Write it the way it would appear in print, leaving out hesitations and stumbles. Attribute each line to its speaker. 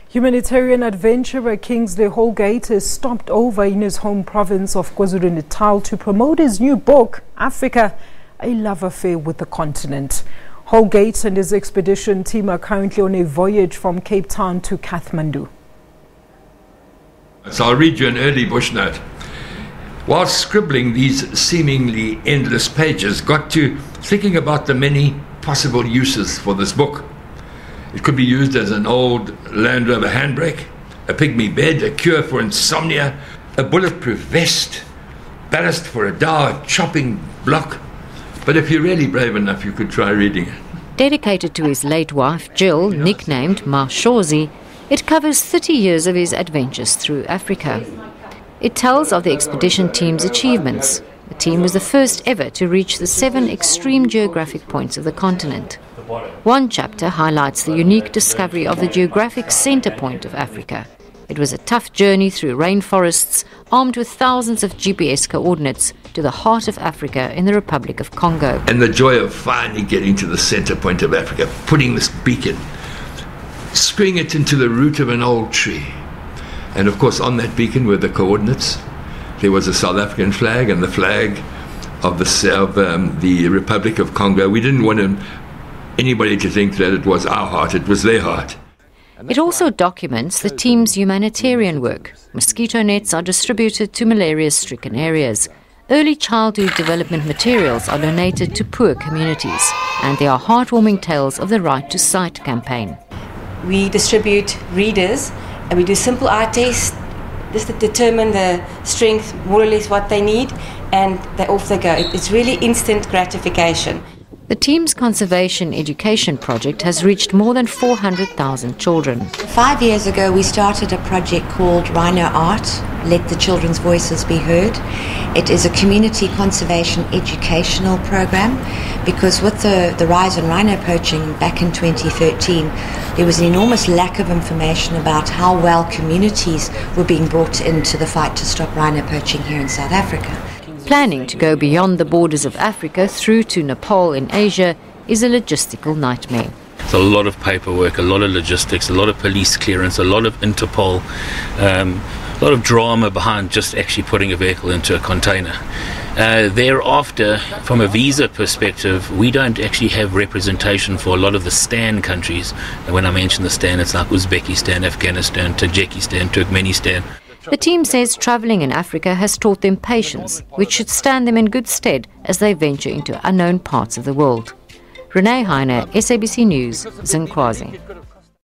Speaker 1: Humanitarian adventurer Kingsley Holgate has stopped over in his home province of KwaZulu-Natal to promote his new book, Africa, A Love Affair with the Continent. Holgate and his expedition team are currently on a voyage from Cape Town to Kathmandu.
Speaker 2: So I'll read you an early bush note. While scribbling these seemingly endless pages, got to thinking about the many possible uses for this book. It could be used as an old Land Rover handbrake, a pygmy bed, a cure for insomnia, a bulletproof vest, ballast for a dhow, a chopping block. But if you're really brave enough, you could try reading it.
Speaker 3: Dedicated to his late wife, Jill, nicknamed Mashozi, it covers 30 years of his adventures through Africa. It tells of the expedition team's achievements. The team was the first ever to reach the 7 extreme geographic points of the continent. One chapter highlights the unique discovery of the geographic center point of Africa. It was a tough journey through rainforests, armed with thousands of GPS coordinates to the heart of Africa in the Republic of Congo.
Speaker 2: And the joy of finally getting to the center point of Africa, putting this beacon, screwing it into the root of an old tree. And of course, on that beacon were the coordinates. There was a South African flag and the flag of the Republic of Congo. We didn't want anybody to think that it was our heart, it was their heart.
Speaker 3: It also documents the team's humanitarian work. Mosquito nets are distributed to malaria-stricken areas. Early childhood development materials are donated to poor communities. And there are heartwarming tales of the Right to Sight campaign.
Speaker 4: We distribute readers and we do simple eye tests just to determine the strength, more or less what they need, and off they go. It's really instant gratification.
Speaker 3: The team's conservation education project has reached more than 400,000 children.
Speaker 5: 5 years ago, we started a project called Rhino Art, Let the Children's Voices Be Heard. It is a community conservation educational program because with the rise in rhino poaching back in 2013, there was an enormous lack of information about how well communities were being brought into the fight to stop rhino poaching here in South Africa.
Speaker 3: Planning to go beyond the borders of Africa through to Nepal in Asia is a logistical nightmare.
Speaker 6: It's a lot of paperwork, a lot of logistics, a lot of police clearance, a lot of Interpol, a lot of drama behind just actually putting a vehicle into a container. Thereafter, from a visa perspective, we don't actually have representation for a lot of the STAN countries. And when I mention the STAN, it's like Uzbekistan, Afghanistan, Tajikistan, Turkmenistan.
Speaker 3: The team says travelling in Africa has taught them patience, which should stand them in good stead as they venture into unknown parts of the world. Renee Heine, SABC News, Zinkwazi.